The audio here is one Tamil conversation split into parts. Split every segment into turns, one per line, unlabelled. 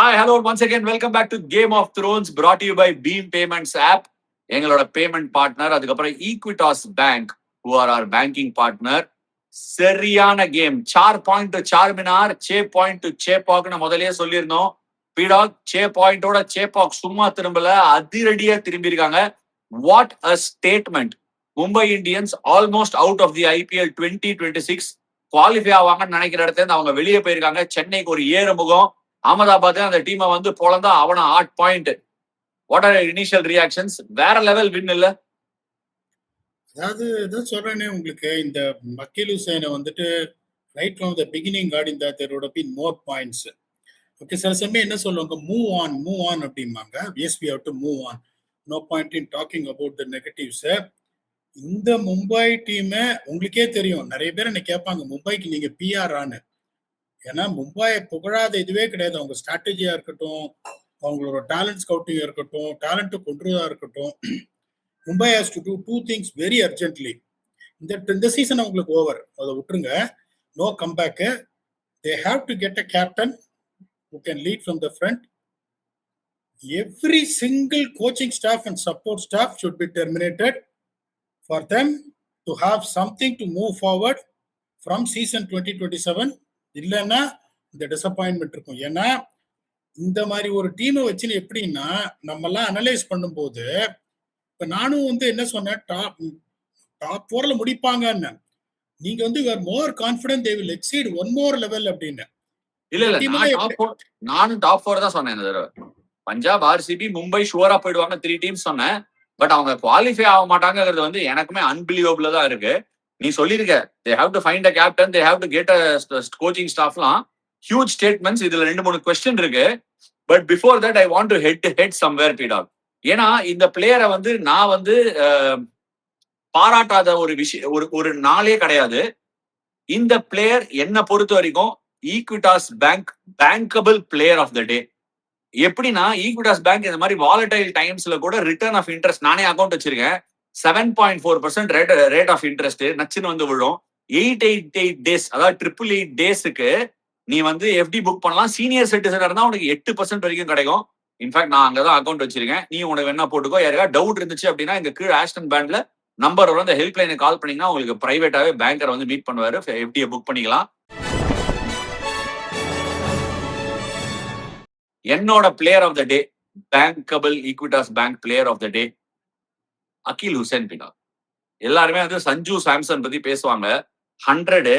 Hi, hello, once again, welcome back to Game of Thrones, brought to you by Beam Payments app. எங்களோட பேமெண்ட் பார்ட்னர், அதுக்கப்புறம் Equitas bank, who are our banking partner. சரியான game. 4 point to Charminar, 6 point to சேப்பாக்னு முதல்லயே சொல்லியிருந்தோம். பீடாக் 6 பாயிண்டோட சேப்பாக் சும்மா திரும்பல, அதிரடியா திரும்பி இருக்காங்க. What a statement. Mumbai Indians almost out of the IPL 2026 qualify ஆவாங்கன்னு நினைக்கிற இடத்துல இருந்து அவங்க வெளியே போயிருக்காங்க. சென்னைக்கு ஒரு ஏறுமுகம். அகமதாபாத் அந்த டீமை வந்து போலந்தா அவன 8 point. What are initial reactions? வேற லெவல் வின் இல்ல?
அதாவது இதான் சொல்றேனே உங்களுக்கு, இந்த மக்கீல் ஹுசைனை வந்துட்டு right from the beginning got இந்த there would been more points. Okay, சில சமயம் என்ன சொல்லுவாங்க, மூவ் ஆன் அப்படிம்பாங்க. Yes we have to move on, no point in talking about the negatives. இந்த மும்பை டீமை உங்களுக்கே தெரியும், நிறைய பேர் என்ன கேட்பாங்க, மும்பைக்கு நீங்க பிஆர் ஆன்னு. ஏன்னா மும்பையை புகழாத இதுவே கிடையாது. அவங்க ஸ்ட்ராட்டஜியா இருக்கட்டும், அவங்களோட டேலண்ட் ஸ்கவுட்டிங்கா இருக்கட்டும், டேலண்ட் கொண்டுறதா இருக்கட்டும், Mumbai has to do 2 things very urgently. இந்த சீசன் அவங்களுக்கு ஓவர், அதை விட்டுருங்க, no comeback. They have to get a captain who can lead from the front. Every single coaching staff and support staff should be terminated for them to have something to move forward from season 2027. இல்லைன்னா இந்த டிசப்பாயின்மெண்ட் இருக்கும். ஏன்னா இந்த மாதிரி ஒரு டீமை வச்சுன்னு எப்படின்னா, நம்ம எல்லாம் அனலைஸ் பண்ணும்போது, இப்ப நானும் வந்து என்ன சொன்னேன், டாப் 4ல முடிப்பாங்கன்னு. நீங்க வந்து you are more confident they will exceed one more level அப்படின்னு.
இல்ல நானும் டாப் 4 தான் சொன்னேன் இந்த தடவை. பஞ்சாப், ஆர்சிபி, மும்பை ஷுவரா போயிடுவாங்க 3 டீம்ஸ் சொன்னேன். பட் அவங்க குவாலிஃபை ஆக மாட்டாங்கிறது வந்து எனக்குமே அன்பிலீவபிளா தான் இருக்கு. நீ சொல்லிருக்க, they have to find a captain, they have to get a coaching staffலாம் huge statements. இதுல 2-3 question இருக்கு. But before that I want to head somewhere பீடாக். ஏன்னா இந்த பிளேயரை வந்து நான் வந்து பாராட்டாத ஒரு விஷயம் ஒரு நாளே கிடையாது. இந்த பிளேயர் என்ன பொறுத்த வரைக்கும் Equitas bank bankable player of the day. எப்படின்னா ஈக்விட்டாஸ் பேங்க் இந்த மாதிரி வாலடைல் டைம்ஸ்ல கூட ரிட்டர்ன் ஆஃப் இன்ட்ரெஸ்ட், நானே அக்கௌண்ட் வச்சிருக்கேன், 7.4% ரேட் ஆஃப் இன்ட்ரெஸ்ட் நச்சுன்னு வந்து விழும். 888 டேஸ், அதாவது 888 டேஸுக்கு நீ வந்து எஃப்டி புக் பண்ணலாம். சீனியர் சிட்டிசன் இருந்தா உனக்கு 8% வரைக்கும் கிடைக்கும். இன்ஃபேக்ட் நான் அங்கதான் அக்கௌண்ட் வச்சிருக்கேன், நீ உனக்கு என்ன போட்டுக்கோ. யாருக்கா டவுட் இருந்துச்சு அப்படின்னா இந்த கீழே ஆஸ்டன் பேண்ட்ல நம்பர் வரும், அந்த ஹெல்ப் லைனை கால் பண்ணீங்கன்னா உங்களுக்கு பிரைவேட்டாவே பேங்கர் வந்து மீட் பண்ணுவாரு, எஃப்டியை புக் பண்ணிக்கலாம். என்னோட player of the day, bankable Equitas bank player of the day, Akeal Hosein பீடாக். எல்லாருமே வந்து சஞ்சு சாம்சன் பத்தி பேசுவாங்க. 100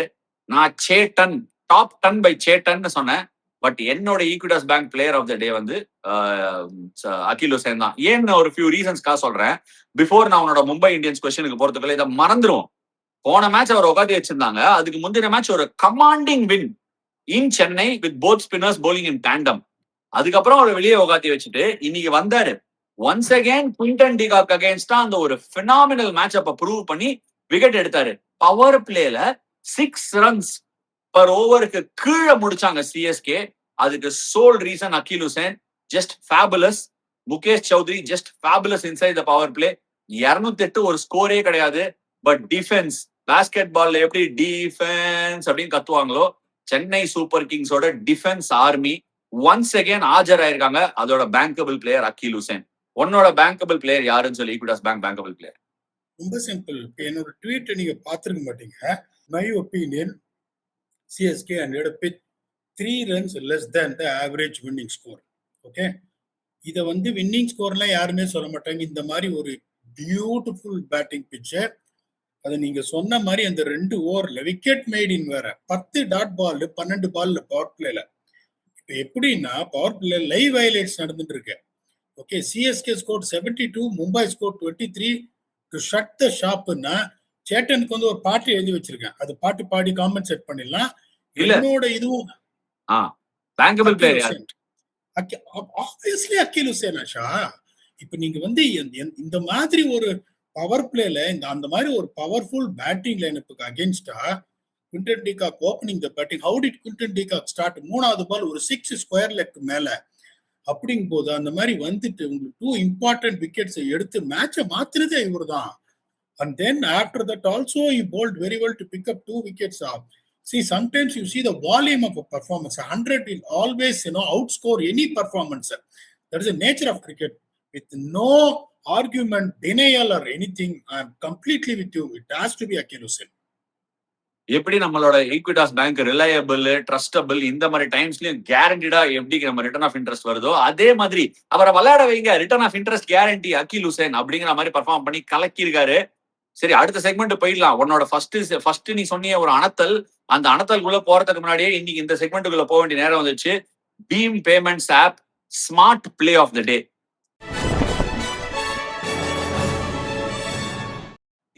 நான் சேட்டன், டாப் 10 பை சேட்டன் சொன்னேன். பட் என்னோட Equitas bank player of the day வந்து அகில் ஹுசைன் தான். ஏன்னு ஒரு ஃபியூ ரீசன்ஸ்க்காக சொல்றேன். பிஃபோர் நான் உன்னோட மும்பை இந்தியன்ஸ் கொஸ்டினுக்கு போறதுக்குள்ள இதை மறந்துடும். போன மேட்ச் அவர் உட்காந்து வச்சிருந்தாங்க. அதுக்கு முந்தின மேட்ச் ஒரு commanding win in Chennai with both spinners bowling in tandem. அதுக்கப்புறம் அவர் வெளியே உட்காந்து வச்சுட்டு இன்னைக்கு வந்தாரு. ஒன்ஸ் அகேன் குவிண்டன் டிகாக் அகேன்ஸ்டா அந்த ஒரு பினாமினல் மேட்ச் அப்ப ப்ரூவ் பண்ணி விக்கெட் எடுத்தாரு. பவர் பிளேல 6 runs per ஓவருக்கு கீழே முடிச்சாங்க சிஎஸ்கே. அதுக்கு sole reason Akeal Hosein, just fabulous. Mukesh Choudhary just fabulous inside the power play. 208 ஒரு ஸ்கோரே கிடையாது. பட் டிஃபென்ஸ், பாஸ்கெட் பால்ல எப்படி டிஃபென்ஸ் அப்படின்னு கத்துவாங்களோ, சென்னை சூப்பர் கிங்ஸோட டிஃபென்ஸ் ஆர்மி ஒன்ஸ் அகேன் ஆஜராயிருக்காங்க. அதோட பேங்கபிள் பிளேயர் அகில் ஹுசைன். உன்னோட பேங்கபிள் பிளேயர் யாருன்னு சொல்லி ஈக்விட்டாஸ் பேங்க் பேங்கபிள் பிளேயர்?
ரொம்ப சிம்பிள். என்னோட ட்வீட் நீங்க பாத்துருக்க மாட்டீங்க. My opinion, CSK and pitch 3 runs less than the average winning score. Okay, இதை வந்து வின்னிங் ஸ்கோர்லாம் யாருமே சொல்ல மாட்டாங்க. இந்த மாதிரி ஒரு பியூட்டிஃபுல் பேட்டிங் பிச்சர். அது நீங்க சொன்ன மாதிரி அந்த 2 ஓவர்ல விக்கெட் மேடின் வேற, 10 டாட் பால், 12 பால்ல பவர் பிளேல. இப்ப எப்படின்னா பவர் பிளே லைவ் வயலேட்ஸ் நடந்துட்டு இருக்கு. Okay, CSK score 72, Mumbai score 23 to shut the ஷாப்னா, சேட்டனுக்கு வந்து ஒரு பாட்டு எழுதி வச்சிருக்கேன், அது பாட்டு பாடி காமெண்ட் செட் பண்ணிடலாம். என்னோட இதுவும்
பேங்கபிள் பிளேயர்
ஆப்வியஸ்லி அகில் ஹுசைன் ஆஷா. இப்ப நீங்க வந்து இந்த மாதிரி ஒரு பவர் பிளேல அந்த மாதிரி ஒரு பவர்ஃபுல் பேட்டிங் லைனப்புக்கு against a Quinton de Kock opening the batting. How did Quinton de Kock start? 3வது பால் ஒரு 6 ஸ்கொயர் லெக் மேல. அப்படிங்கும் போது அந்த மாதிரி வந்துட்டு உங்களுக்கு 2 இம்பார்ட்டன்ட் விக்கெட்ஸ் எடுத்து மேட்சை மாத்தினதே இவர் தான். And then after that also he bowled very well to pick up 2 wickets off. See, sometimes you see the volume of a performance. 100 will always, outscore any performance. That is the nature of cricket. With no argument, denial, or anything, I'm completely with you. It has to be Akhil Hussain.
எப்படி நம்மளோட ஈக்விட்டாஸ் பேங்க் ரிலையபிள், ட்ரஸ்டபிள் இந்த மாதிரி டைம்ஸ்லயும் கேரண்டிடா எப்படி நம்ம ரிட்டர்ன் ஆஃப் இன்ட்ரெஸ்ட் வருதோ அதே மாதிரி அவரை விளையாட வைங்க, ரிட்டர்ன் ஆஃப் இன்ட்ரெஸ்ட் கேரண்டி அகில் ஹுசைன் அப்படிங்கிற மாதிரி பர்ஃபார்ம் பண்ணி கலக்கியிருக்காரு. சரி, அடுத்த செக்மெண்ட் போயிடலாம். உன்னோட ஃபர்ஸ்ட் நீ சொன்னிய ஒரு அனத்தல், அந்த அனத்தல்குள்ள போறதுக்கு முன்னாடியே இன்னைக்கு இந்த செக்மெண்ட்டுக்குள்ள போக வேண்டிய நேரம் வந்துச்சு. BHIM payments app smart play of the day.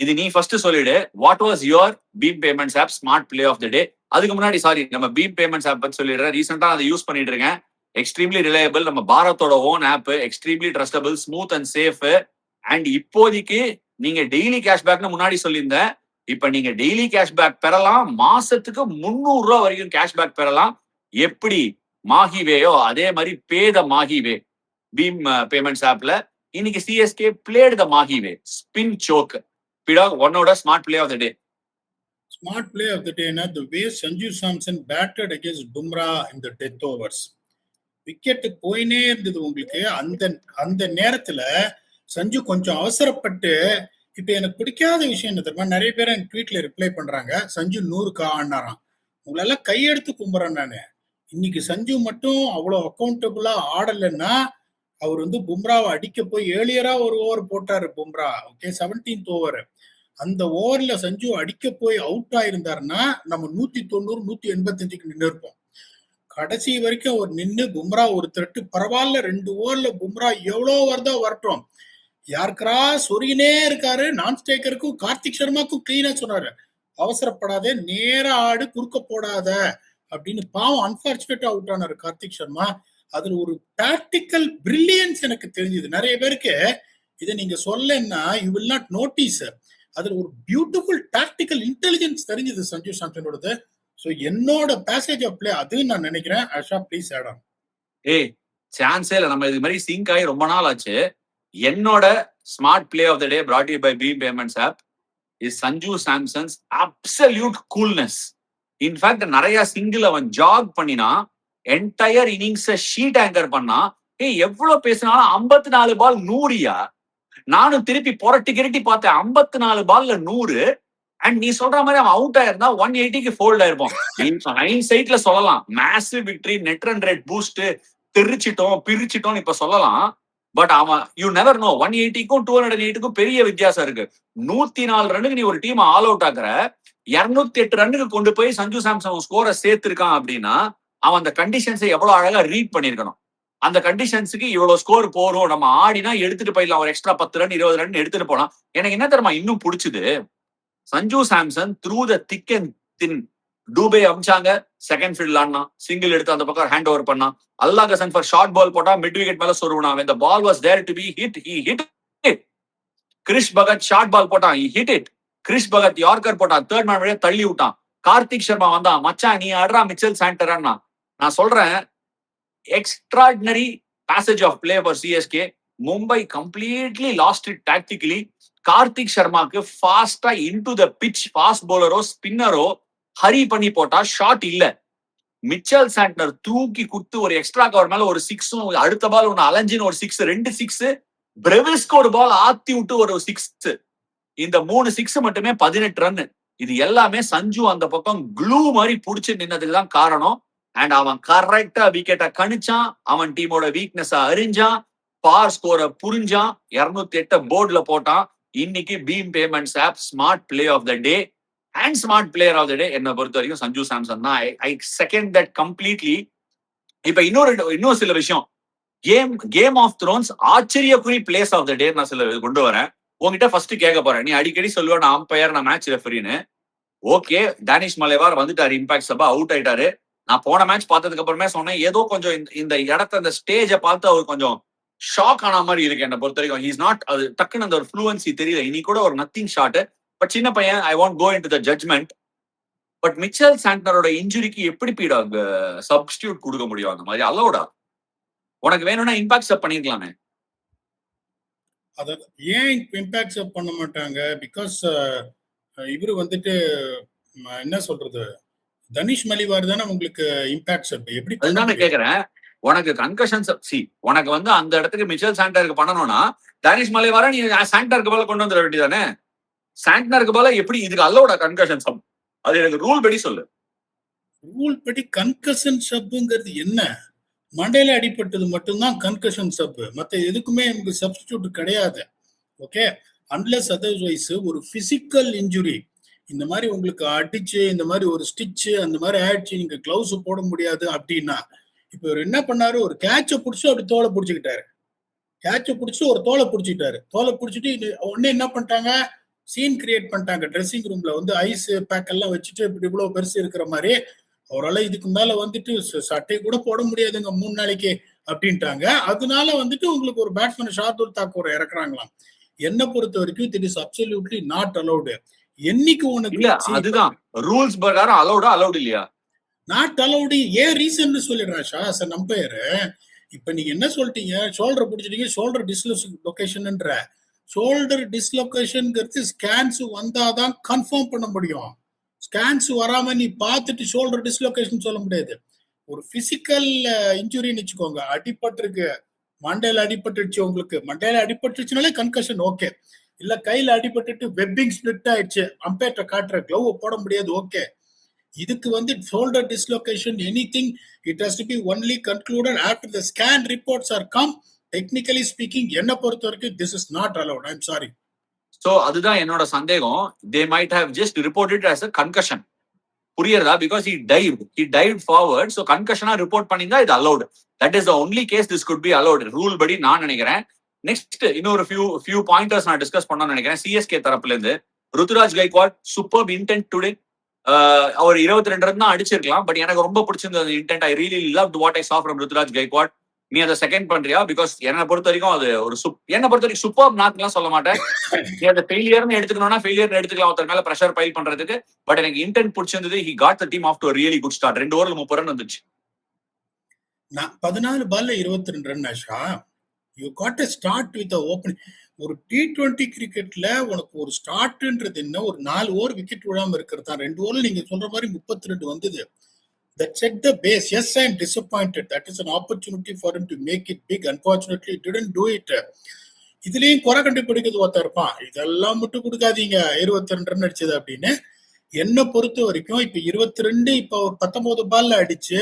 இது நீ ஃபர்ஸ்ட் சொல்லிடு. What was your BHIM payments app smart play of the day? அதுக்கு முன்னாடி சாரி, நம்ம பீம் பேமெண்ட்ஸ் ஆப் பத்தி சொல்லிடுறேன். ரீசெண்டா அதை யூஸ் பண்ணிட்டு இருக்கேன். எக்ஸ்ட்ரீம்லி ரிலையபிள், நம்ம பாரத்தோட own app, extremely trustable, smooth and safe. And இப்போதைக்கு நீங்க டெய்லி கேஷ்பேக்னு முன்னாடி சொல்லியிருந்தேன். இப்ப நீங்க டெய்லி கேஷ்பேக் பெறலாம். மாசத்துக்கு 300 ரூபாய் வரைக்கும் கேஷ்பேக் பெறலாம். எப்படி மாஹிவேயோ அதே மாதிரி பேத மாஹிவே பீம் பேமெண்ட்ஸ் ஆப்ல இன்னைக்கு சிஎஸ்கே பிளேட் த மாஹிவே ஸ்பின் சோக். உன்னோட smart play of the day.
Smart play of the day, the way Sanju Samson batted against Bumrah in the death overs. Wicket போயினே இருந்தது உங்களுக்கு. அந்த அந்த நேரத்துல சஞ்சு கொஞ்சம் அவசரப்பட்டு, இப்ப எனக்கு பிடிக்காத விஷயம் என்ன தெரியுமா, நிறைய பேர் என் ட்வீட்ல ரிப்ளை பண்றாங்க, சஞ்சு 100 ஆடினாராம். உங்களெல்லாம் கையெடுத்து கும்புறேன் நானு. இன்னைக்கு சஞ்சு மட்டும் அவ்வளவு அக்கௌண்டபிளா ஆடலைன்னா, அவர் பும்ராவை அடிக்க போய் ஏர்லியரா ஒரு ஓவர் போட்டாரு பும்ரா. Okay, 17th over. அந்த ஓவர்ல சஞ்சு அடிக்க போய் அவுட் ஆயிருந்தாருன்னா நம்ம 190 185க்கு நின்று இருப்போம். கடைசி வரைக்கும் அவர் நின்று பும்ரா ஒரு த்ரெட்டு பரவாயில்ல, 2 ஓவர்ல பும்ரா எவ்வளவு வருதோ வரட்டும், யாருக்கரா சொரினே இருக்காரு. நான் ஸ்டேக்கருக்கும் கார்த்திக் சர்மாக்கும் கிளீனா சொன்னாரு, அவசரப்படாதே, நேர ஆடு, குறுக்க போடாத அப்படின்னு. பாவம், அன்பார்ச்சுனேட்டா அவுட் ஆனாரு கார்த்திக் சர்மா. அதுல ஒரு டாக்டிக்கல் பிரில்லியன்ஸ் எனக்கு தெரிஞ்சது. நிறைய பேருக்கு இதை நீங்க சொல்லன்னா யூ வில் நாட் நோட்டீஸ். அதுல ஒரு பியூட்டிஃபுல் டாக்டிக்கல் இன்டெலிஜென்ஸ் தெரிஞ்சது சஞ்சு சாம்சனோடது. சோ என்னோட பேசேஜ் ஆஃப் பிளே அதுன்னு நான் நினைக்கிறேன். Asha, please add on.
ஏய், சான்ஸே இல்ல. நம்ம இது மாதிரி சிங்க் ஆகி ரொம்ப நாள் ஆச்சு. என்னோட smart play of the day brought you by BHIM payments app is Sanju Samson's absolute coolness. In fact நிறைய சிங்கிள் அவன் ஜாக் பண்ணினா, என்டையர் இன்னிங்ஸ் ஷீட் ஆங்கர் பண்ணா. ஏய், எவ்வளவு பேசினாலும் 54 பால் 100யா? நானும் திருப்பி புரட்டி கிரட்டி பார்த்தேன். 54 பால்ல 100. அண்ட் நீ சொல்ற மாதிரி அவன் அவுட் ஆயிருந்தா 180க்கு ஃபோல்ட் ஆயிருப்போம். ஹைண்ட் சைட்ல சொல்லலாம் massive victory, net run rate boost, பிரிச்சிட்டோம் இப்ப சொல்லலாம். பட் அவன் யூ நெவர் நோ. 180க்கும் 208க்கும் பெரிய வித்தியாசம் இருக்கு. 104 ரன்னுக்கு நீ ஒரு டீம் ஆல் அவுட் ஆக்குற, 208 ரன்னுக்கு கொண்டு போய் சஞ்சு சாம்சன் ஸ்கோரை சேர்த்திருக்கான் அப்படின்னா அவன் அந்த கண்டிஷன்ஸை எவ்வளவு அழகா ரீட் பண்ணிருக்கணும். அந்த கண்டிஷன்ஸுக்கு இவ்வளவு ஸ்கோர் போறோம், நம்ம ஆடினா எடுத்துட்டு போயிடலாம், ஒரு எக்ஸ்ட்ரா 10 ரன் 20 ரன் எடுத்துட்டு போலாம். எனக்கு என்ன தெரியுமா இன்னும் பிடிச்சது, Sanju Samson through the thick and thin Dube அமிச்சாங்க, செகண்ட் ஃபீல்ட் ஆடினா, சிங்கிள் எடுத்து அந்த பக்கம் ஹேண்ட் ஓவர் பண்ணா. அல்லாஹ் ஹசன் ஃபார் ஷார்ட் பால் போட்டா மிட் விக்கெட் மேல சொருவனா. when the ball was there to be hit, he hit it. Krish Bhagat short ball போட்டான், he hit it. Krish Bhagat yorker போட்டான், தேர்ட் மேன் வழியா தள்ளி விட்டான். கார்த்திக் சர்மா வந்தான், மச்சான் நீ ஆடுறா மிச்சல் சாண்டரா. நான் சொல்றேன், extraordinary passage of play for CSK. Mumbai completely lost it tactically. Karthik சர்மாக்கு ஃபாஸ்டா இன்டு த பிட்ச் ஃபாஸ்ட் பவுலரோ ஸ்பின்னரோ ஹரி பண்ணி போட்டா ஷாட் இல்ல. மிச்சல் சாண்டனர் தூக்கி குடுத்து ஒரு எக்ஸ்ட்ரா கவர் மேல ஒரு 6, அடுத்த பால் ஒன்னு அலஞ்சின்னு ஒரு 6, 2 6, பிரெவிஸ்க்கு ஒரு பால் ஆத்தி விட்டு ஒரு 6. இந்த 3 6 மட்டுமே 18 ரன். இது எல்லாமே சஞ்சு அந்த பக்கம் க்ளூ மாதிரி புடிச்சு நின்னதுக்கு தான் காரணம். அண்ட் அவன் கரெக்டா விக்கெட்டை கணிச்சான், அவன் டீமோட வீக்னஸ் அறிஞ்சான், பார் ஸ்கோரை புரிஞ்சான், 208 போர்டுல போட்டான். இன்னைக்கு BHIM payments app smart play of the day and smart player of the day என்ன பொறுத்த வரைக்கும் சஞ்சு சாம்சன் தான். I second that completely. இப்ப இன்னொரு சில விஷயம், கேம் ஆஃப் த்ரோன்ஸ் ஆச்சரியக்குறி பிளேஸ் ஆஃப் த டே நான் சில கொண்டு வரேன். உங்ககிட்ட ஃபர்ஸ்ட் கேட்க போறேன். நீ அடிக்கடி சொல்லுவ நான் அம்பையர், நான் மேட்ச் ரெஃபரின்னு. ஓகே, டேனிஷ் மலேவார் வந்துட்டாரு, இம்பாக்ட் சபா அவுட் ஆயிட்டாரு. நான் போன மேட்ச் பார்த்ததுக்கு அப்புறமே சொன்னேன், ஏதோ கொஞ்சம் இந்த இடத்த அந்த ஸ்டேஜை பார்த்து அவர் கொஞ்சம் ஷாக் ஆன மாதிரி இருக்கு என்ன பொறுத்த வரைக்கும். ஹீஸ் நாட், அது டக்குன்னு அந்த ஒரு ஃப்ளூவன்சி தெரியல. இனி கூட ஒரு நத்திங் ஷாட், பட் சின்ன பையன், I want go into the judgment. But Mitchell சாண்டனரோட இன்ஜுரிக்கு எப்படி பீடா சப்ஸ்டியூட் கொடுக்க முடியும்? அந்த மாதிரி அலோடா? உனக்கு வேணும்னா இம்பாக்ட் சப் பண்ணிருக்கலாமே.
அத ஏன் இம்பாக்ட் சப் பண்ண மாட்டாங்க? பிகாஸ் இவரு என்ன சொல்றது, தனிஷ் மலிவார் தானே உங்களுக்கு இம்பாக்ட் சப், எப்படி பண்ண
அதுதான் நான்
முடியும்?
கேக்குறேன். உனக்கு கன்கஷன் உனக்கு வந்து அந்த இடத்துக்கு மிச்சல் சாண்டருக்கு பண்ணணும்னா தானிஷ் மலைவார நீ சாண்டருக்கு போல கொண்டு வந்துட வேண்டியதானே. சாண்டருக்கு போல எப்படி இதுக்கு அல்லோட கன்கஷன் சப்? அது எனக்கு ரூல் படி சொல்லு.
ரூல் படி கன்கஷன் சப்ங்கிறது என்ன? மண்டையில அடிபட்டது மட்டும்தான் கன்கஷன் சப், மற்ற எதுக்குமே நமக்கு சப்ஸ்டிடியூட் கிடையாது. ஓகே, அன்லெஸ் அதர்வைஸ் ஒரு பிசிக்கல் இன்ஜுரி இந்த மாதிரி உங்களுக்கு அடிச்சு இந்த மாதிரி ஒரு ஸ்டிச்சு அந்த மாதிரி ஆயிடுச்சு, நீங்க கிளவுஸ் போட முடியாது அப்படின்னா, இப்ப இவர் என்ன பண்ணாரு, ஒரு கேட்சை பிடிச்சி அப்படி தோலை பிடிச்சிக்கிட்டாரு. கேட்சை பிடிச்சி ஒரு தோலை பிடிச்சிட்டாரு. தோலை பிடிச்சிட்டு உடனே என்ன பண்ணிட்டாங்க, சீன் கிரியேட் பண்ணிட்டாங்க. ட்ரெஸ்ஸிங் ரூம்ல வந்து ஐஸ் பேக் எல்லாம் வச்சுட்டு இப்படி இவ்வளவு பெருசு இருக்கிற மாதிரி அவரால் இதுக்கு மேல வந்துட்டு சட்டை கூட போட முடியாதுங்க 3 நாளைக்கு அப்படின்ட்டாங்க. அதனால வந்துட்டு உங்களுக்கு ஒரு பேட்ஸ்மேன் ஷார்துல் தாக்கூர் இறக்குறாங்களாம். என்ன பொறுத்த வரைக்கும் it is absolutely not allowed. என்னைக்கு உனக்கு
இல்ல அதுதான் ரூல்ஸ் பிரகாரம் அலௌடு இல்லையா?
Not allowed. ஏன் ரீசன் சொல்லிடுறேன் ஷா சார் நம்பையர். இப்ப நீங்க என்ன சொல்லிட்டீங்க, ஷோல்டர் பிடிச்சிட்டீங்க, ஷோல்டர் டிஸ்லொகேஷன்ன்ற. ஷோல்டர் டிஸ்லொகேஷன்ங்கிறது ஸ்கேன்ஸ் வந்தாதான் கன்ஃபார்ம் பண்ண முடியும். ஸ்கேன்ஸ் வராம நீ பார்த்துட்டு ஷோல்டர் டிஸ்லொகேஷன் சொல்ல முடியாது. ஒரு பிசிக்கல் இன்ஜுரின்னு வச்சுக்கோங்க, அடிபட்டிருக்கு, மண்டையில அடிபட்டுருச்சு, உங்களுக்கு மண்டையில அடிபட்டுருச்சுனாலே கன்கஷன் ஓகே. இல்ல கையில அடிபட்டுட்டு வெப்பிங் ஸ்பிளிட் ஆயிடுச்சு, அம்பேர்ட்ட காட்டுற கிளவ் போட முடியாது ஓகே. இதுக்கு வந்து shoulder dislocation anything it has to be only concluded after the scan reports are come. Technically speaking என்ன பொறுத்த வரைக்கும் this is not allowed. I am sorry.
So அதுதான் என்னோட சந்தேகம். They might have just reported as a concussion. புரியுறதா? Because he dived forward. so கன்கஷனா ரிப்போர்ட் பண்ணிருந்தா இது allowed. that is the only case this could be allowed rule படி நான் நினைக்கிறேன். நெக்ஸ்ட் இன்னொரு few பாயிண்டர்ஸ் நான் டிஸ்கஸ் பண்ணணும்னு நினைக்கிறேன். சிஎஸ்கே தரப்புல இருந்து Ruturaj Gaikwad super intent today. அவர் 22 ரன் தான் அடிச்சிருக்கலாம், பட் எனக்கு ரொம்ப பிடிச்சிருந்தது intent. I really loved what I saw from Ruturaj Gaikwad. நீ அதை செகண்ட் பண்றியா? பிகாஸ் என்னை பொறுத்த வரைக்கும் அது ஒரு என்னை பொறுத்த வரைக்கும் சூப்பர் நாட்லாம் சொல்ல மாட்டேன். நீ அதை ஃபெயிலியர்னு எடுத்துக்கணும்னா ஃபெயிலியர் எடுத்துக்கலாம், ஒருத்தர் மேல பிரஷர் பைல் பண்றதுக்கு. பட் எனக்கு இன்டென்ட் பிடிச்சிருந்தது. he got the team off to a really good start. 2 ஓவர்ல 30 ரன் வந்துச்சு.
14 பால்ல 22 run Asha. You got a start with opening. ஒரு T20 கிரிக்கெட்ல உனக்கு ஒரு ஸ்டார்ட்ன்றது என்ன, ஒரு 4 ஓவர் விக்கெட் விழாம இருக்கிறது தான். 2 ஓவர்ல நீங்க சொல்ற மாதிரி 32 வந்தது. That set the base. Yes, I am disappointed. That is an opportunity for him to make it big. Unfortunately, he didn't do it. இதுலயும் குறை கண்டுபிடிக்கிறது ஒருத்தர் இருப்பான், இதெல்லாம் மட்டும் கொடுக்காதீங்க 22 ரன் அடிச்சது அப்படின்னு. என்ன பொறுத்த வரைக்கும் இப்ப 22, இப்ப ஒரு 19 பால்ல அடிச்சு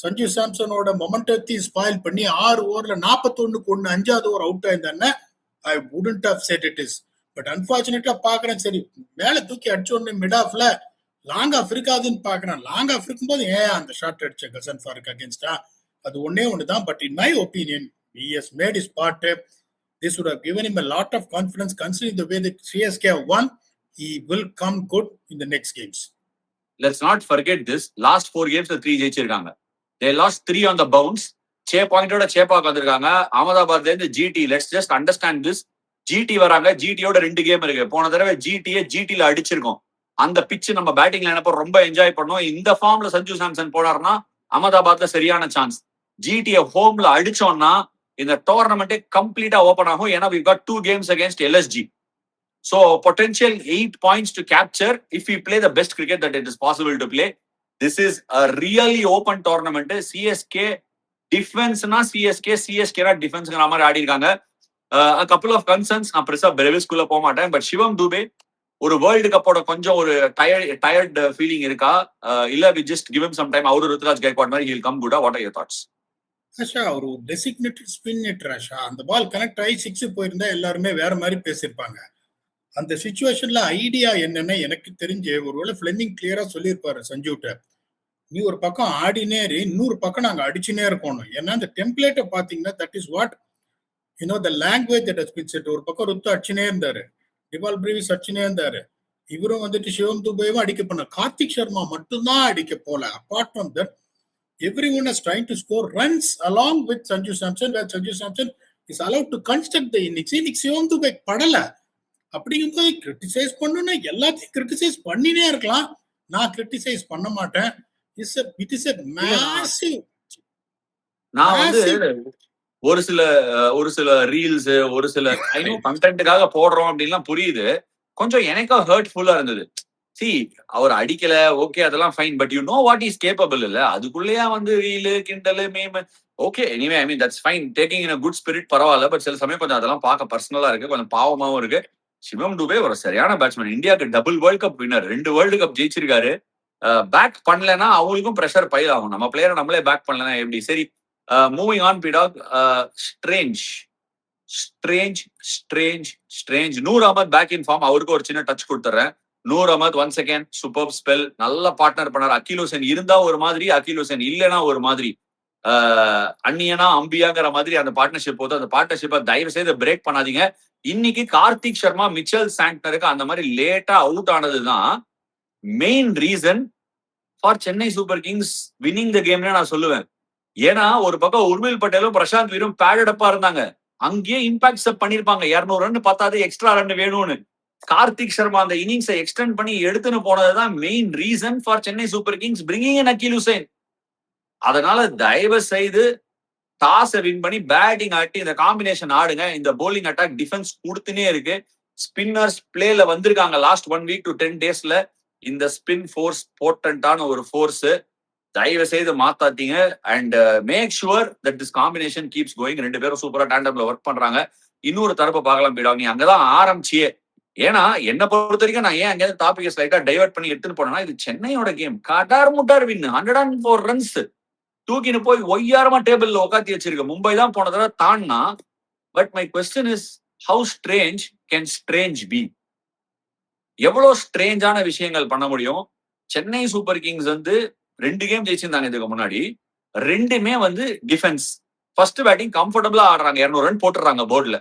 சஞ்சு சாம்சனோட மொமெண்டத்தையும் ஸ்பாயில் பண்ணி 6 ஓவர்ல 41-1 5வது ஓவர் அவுட் ஆயிருந்தானே, I wouldn't how set it is. But அன்பார்ச்சுனேட்டா பாக்குறேன், சரி மேல தூக்கி அடிச்ச உடனே மிட் ஆஃப்ல லாங் ஆஃப் இருக்காதுன்னு பாக்குறேன். லாங் ஆஃப் இருக்கும்போது ஏன் அந்த ஷாட் அடிச்ச கசன் ஃபாரூக் அகேன்ஸ்டா, அது ஒன்னே ஒண்ணுதான். But in my opinion he has made his part. This would have given him a lot of confidence considering the way that CSK have won. He will come good in the next games.
Let's not forget this. Last 4 games 3 ஜெயிச்சிருக்காங்க. They lost 3 on the bounce. சே பாயிண்டோட சேப்பாக்கு வந்திருக்காங்க. அகமதாபாத்ல இருந்து GT. Let's just understand this. GT வராங்க. ஜிடியோட 2 கேம் இருக்கு. போன தடவை ஜிடில அடிச்சிருக்கோம். அந்த பிட்ச் நம்ம பேட்டிங்ல நினைப்ப ரொம்ப என்ஜாய் பண்ணோம். இந்த ஃபார்ம்ல சஞ்சு சாம்சன் போனார்னா அகமதாபாத்ல சரியான சான்ஸ். ஜிடியை ஹோம்ல அடிச்சோம்னா இந்த டோர்னமெண்ட்டே கம்ப்ளீட்டா ஓபன் ஆகும். ஏன்னா we've got 2 games against LSG. So potential 8 points to capture if we play the best cricket that it is possible to play. This is a really open tournament. CSK defense na CSK na defense ங்கற மாதிரி ஆடி இருக்காங்க. A couple of concerns. நான் பெருசா பிரெவிஸ்குள்ள போக மாட்டேன். பட் சிவம் துபே ஒரு வேர்ல்டு கப்போட கொஞ்சம் ஒரு டயர்ட் ஃபீலிங் இருக்கா? இல்ல we just give him some time. அவரு ருத்துராஜ் கைக்வாட் மாதிரி he'll come good. What are your thoughts?
Asha, ஒரு டெசிக்னேட்டட் ஸ்பின் ஹிட்டர் ஆஷா. அந்த பால் கனெக்ட் ஆகி 6 போயிருந்தா எல்லாருமே வேற மாதிரி பேசியிருப்பாங்க. அந்த சிச்சுவேஷன்ல ஐடியா என்னன்னா, எனக்கு தெரிஞ்சு ஒருவேளை ஃபிளெமிங் கிளியரா சொல்லியிருப்பாரு சஞ்சுட்ட, நீ ஒரு பக்கம் ஆடினேரு, இன்னொரு பக்கம் நாங்க அடிச்சுனே இருக்கணும். ஏன்னா அந்த டெம்ப்ளேட்டை பாத்தீங்கன்னா that is what the language that has been set. ஒரு பக்கம் ருத்து அடிச்சுனே இருந்தாரு, டிவால் பிரீவிஸ் அடிச்சுனே இருந்தாரு, இவரும் வந்துட்டு சிவம் துபேவும் அடிக்க பண்ண. கார்த்திக் சர்மா மட்டும்தான் அடிக்க போல. Apart from that everyone is trying to score runs along with Sanju Samson, where Sanju Samson is allowed to construct the innings. இன்னைக்கு சிவம் துபே படல. அப்படிங்கும்போது கிரிட்டிசைஸ் பண்ணணும்னா எல்லாத்தையும் கிரிட்டிசைஸ் பண்ணினே இருக்கலாம். நான் கிரிட்டிசைஸ் பண்ண மாட்டேன். It is a massive.
நான் வந்து ஒரு சில ரீல்ஸ், ஒரு சில கண்டென்ட்டுக்காக போடுறோம் அப்படின்லாம் புரியுது. கொஞ்சம் எனக்கா ஹர்ட்ஃபுல்லா இருந்தது. சி அவர் அடிக்கல, ஓகே, அதெல்லாம் fine. But you know what is capable இல்ல. அதுக்குள்ளேயே வந்து ரீலு, கிண்டலு, meme. Okay, anyway I mean that's fine. Taking in a good spirit பரவாயில்ல. பட் சில சமயம் கொஞ்சம் அதெல்லாம் பார்க்க பர்சனலா இருக்கு. கொஞ்சம் பாவமாவும் இருக்கு. சிவம் துபே ஒரு சரியான பேட்ஸ்மேன். இந்தியாவுக்கு double world cup winner. 2 world cup ஜெயிச்சிருக்காரு. பேக் பண்ணலன்னா அவங்களுக்கும் பிரஷர் பைல் ஆகும். நம்ம பிளேயரை நம்மளே பேக் பண்ணலன்னா எப்படி? சரி, மூவிங் ஆன் பிடாக். Strange strange strange strange Noor Ahmad back in form. அவருக்கு ஒரு சின்ன டச் கொடுத்துறேன். Noor Ahmad one second super spell. நல்ல பார்ட்னர் பண்ணார். அகில் ஹுசேன் இருந்தா ஒரு மாதிரி, அகில் ஹுசேன் இல்லைன்னா ஒரு மாதிரி. அந்நியனா அம்பியாங்கிற மாதிரி அந்த பார்ட்னர்ஷிப் போது, அந்த பார்ட்னர்ஷிப்பை தயவு செய்து பிரேக் பண்ணாதீங்க. இன்னைக்கு கார்த்திக் சர்மா, மிச்சல் சாண்ட்னருக்கு அந்த மாதிரி லேட்டா அவுட் ஆனதுதான் main reason for Chennai Super Kings winning the கேம்னு நான் சொல்லுவேன். ஏன்னா ஒரு பக்கம் உர்மில் பட்டேலும் பிரசாந்த் வீரும் பேடப்பா இருந்தாங்க. அங்கேயே இம்பாக்ட் சப் பண்ணிருப்பாங்க. 200 ரன் பத்தாது, எக்ஸ்ட்ரா ரன் வேணும்னு. கார்த்திக் சர்மா அந்த இன்னிங்ஸை எக்ஸ்டெண்ட் பண்ணி எடுத்துன்னு போனதுதான் main reason for Chennai Super Kings bringing in Akeal Hosein. அதனால தயவு செய்து டாஸை வின் பண்ணி பேட்டிங் ஆட்டி இந்த காம்பினேஷன் ஆடுங்க. இந்த போலிங் அட்டாக் டிஃபென்ஸ் கொடுத்துனே இருக்கு. ஸ்பின்னர்ஸ் பிளேல வந்திருக்காங்க லாஸ்ட் 1 week to 10 daysல. இந்த ஸ்பின் ஃபோர்ஸ் போர்ட்டன்டான ஒரு ஃபோர்ஸ். தயவு செய்து மாத்தாத்தீங்க. And make sure that this combination keeps going. 2 பேரும் சூப்பரா டேண்டம்ல ஒர்க் பண்றாங்க. இன்னொரு தரப்பை பார்க்கலாம் பீடா. நீ அங்கதான் ஆரம்பிச்சியே. ஏன்னா என்ன பொறுத்த வரைக்கும் நான் ஏன் அங்கேயாவது டாபிக் ஸ்லைட்டா டைவர்ட் பண்ணி எடுத்துன்னு போனேன்னா, இது சென்னையோட கேம். கடார் முட்டார் வின் 104 ரன்ஸ் தூக்கின்னு போய் ஒய்யாரமா டேபிள்ல உட்காத்தி வச்சிருக்க. மும்பை தான் போன தடவை தான்னா. But my question is how strange can strange be? எவ்வளவு ஸ்ட்ரேஞ்சான விஷயங்கள் பண்ண முடியும்? சென்னை சூப்பர் கிங்ஸ் வந்து 2 கேம் ஜெயிச்சிருந்தாங்க இதுக்கு முன்னாடி. 2மே வந்து டிஃபென்ஸ். ஃபர்ஸ்ட் பேட்டிங் கம்ஃபர்டபுளா ஆடுறாங்க, 200 ரன் போட்டுறாங்க போர்டுல.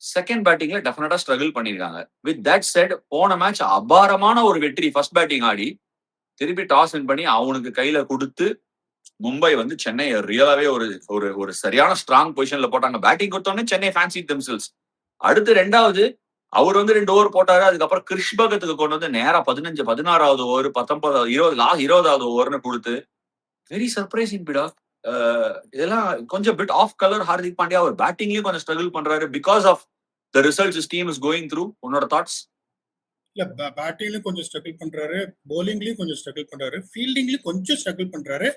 செகண்ட் பேட்டிங்ல டெஃபினட்டா ஸ்ட்ரகிள் பண்ணிருக்காங்க. வித் தட் செட், போன மேட்ச் அபாரமான ஒரு வெற்றி. ஃபர்ஸ்ட் பேட்டிங் ஆடி திருப்பி டாஸ் வின் பண்ணி அவனுக்கு கையில கொடுத்து மும்பை வந்து சென்னை ரியலாவே ஒரு சரியான ஸ்ட்ராங் பொசிஷன்ல போட்டாங்க. பேட்டிங் கொடுத்தோடனே சென்னை ஃபேன்சி தெம்செல்ஸ். அடுத்து 2வது அவர் வந்து 2 ஓவர் போட்டாரு. அதுக்கப்புறம் கிறிஷ் பகத்துக்கு கொண்டு வந்து நேரா 15, 16வது ஓவர், 19வது, 20வது ஓவர்னு கொடுத்து வெரி சர்ப்ரைசிங் பிடா. இதெல்லாம் கொஞ்சம் bit of colour. Hardik Pandya அவர் பேட்டிங்லயும் கொஞ்சம் ஸ்ட்ரகிள் பண்றாரு because of the results his team is going through. உன்னோட தாட்ஸ்?
இல்ல, பேட்டிங்லயும் கொஞ்சம் ஸ்ட்ரகிள் பண்றாரு, போலிங்லயும் கொஞ்சம் ஸ்ட்ரகிள் பண்றாரு, ஃபீல்டிங்லயும் கொஞ்சம் ஸ்ட்ரகிள் பண்றாரு,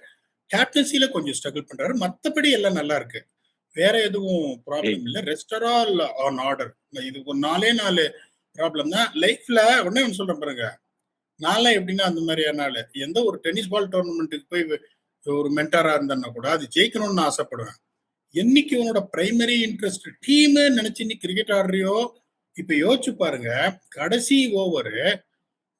கேப்டன்சில கொஞ்சம் ஸ்ட்ரகிள் பண்றாரு. மத்தபடி எல்லாம் நல்லா இருக்கு. வேற எதுவும் ப்ராப்ளம் இல்ல. Rest are all on order. இது ஒரு 4 ப்ராப்ளம் தான் லைஃப்ல. ஒண்ணே ஒன்று சொல்றேன் பாருங்க. நான்லாம் எப்படின்னா அந்த மாதிரியான ஆளு. எந்த ஒரு டென்னிஸ் பால் டோர்னமெண்ட்டுக்கு போய் ஒரு மென்டாரா இருந்தேன்னா கூட அது ஜெயிக்கணும்னு ஆசைப்படுவேன். என்னைக்கு உன்னோட பிரைமரி இன்ட்ரெஸ்ட் டீம் நினைச்சு நீ கிரிக்கெட் ஆடுறியோ, இப்ப யோசிச்சு பாருங்க. கடைசி ஓவர்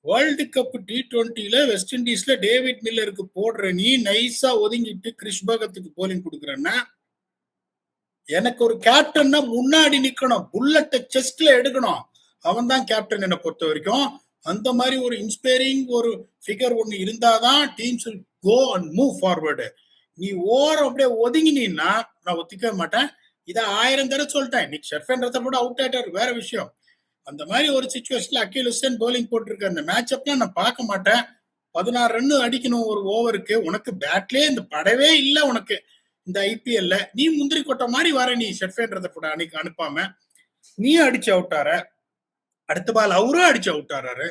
வேர்ல்டு கப் T20ல வெஸ்ட் இண்டீஸ்ல டேவிட் மில்லருக்கு போடுற நீ நைஸா ஒதுங்கிட்டு கிறிஷ் பகத்துக்கு போலிங் கொடுக்குறேன்னா, எனக்கு ஒரு கேப்டன்னா முன்னாடி நிக்கணும், புல்லட்டை செஸ்ட்ல எடுக்கணும். அவன் தான் கேப்டன் என்னை பொறுத்த வரைக்கும். அந்த மாதிரி ஒரு இன்ஸ்பைரிங் ஒரு ஃபிகர் ஒன்னு இருந்தாதான் teams will go and move forward. நீ ஓரம் அப்படியே ஒதுங்கினீன்னா நான் ஒத்துக்கவே மாட்டேன். இதை 1000 தடவை சொல்லிட்டேன். இன்னைக்கு ஷெர்ஃபன் கூட அவுட் ஆயிட்டாரு, வேற விஷயம். அந்த மாதிரி ஒரு சிச்சுவேஷன்ல அகில் ஹுசேன் போலிங் போட்டிருக்க அந்த மேட்ச் அப்லாம் நான் பார்க்க மாட்டேன். 16 ரன் அடிக்கணும் ஒரு ஓவருக்கு. உனக்கு பேட்லயே இந்த படவே இல்லை. உனக்கு இந்த IPL நீ முந்திரி கொட்ட மாதிரி வர. நீ ஷெர்ஃபன் கூட அன்னைக்கு அனுப்பாம நீ அடிச்சு அவுட்டார. அடுத்த பால் அவரும் அடிச்சு அவுட்டாரு.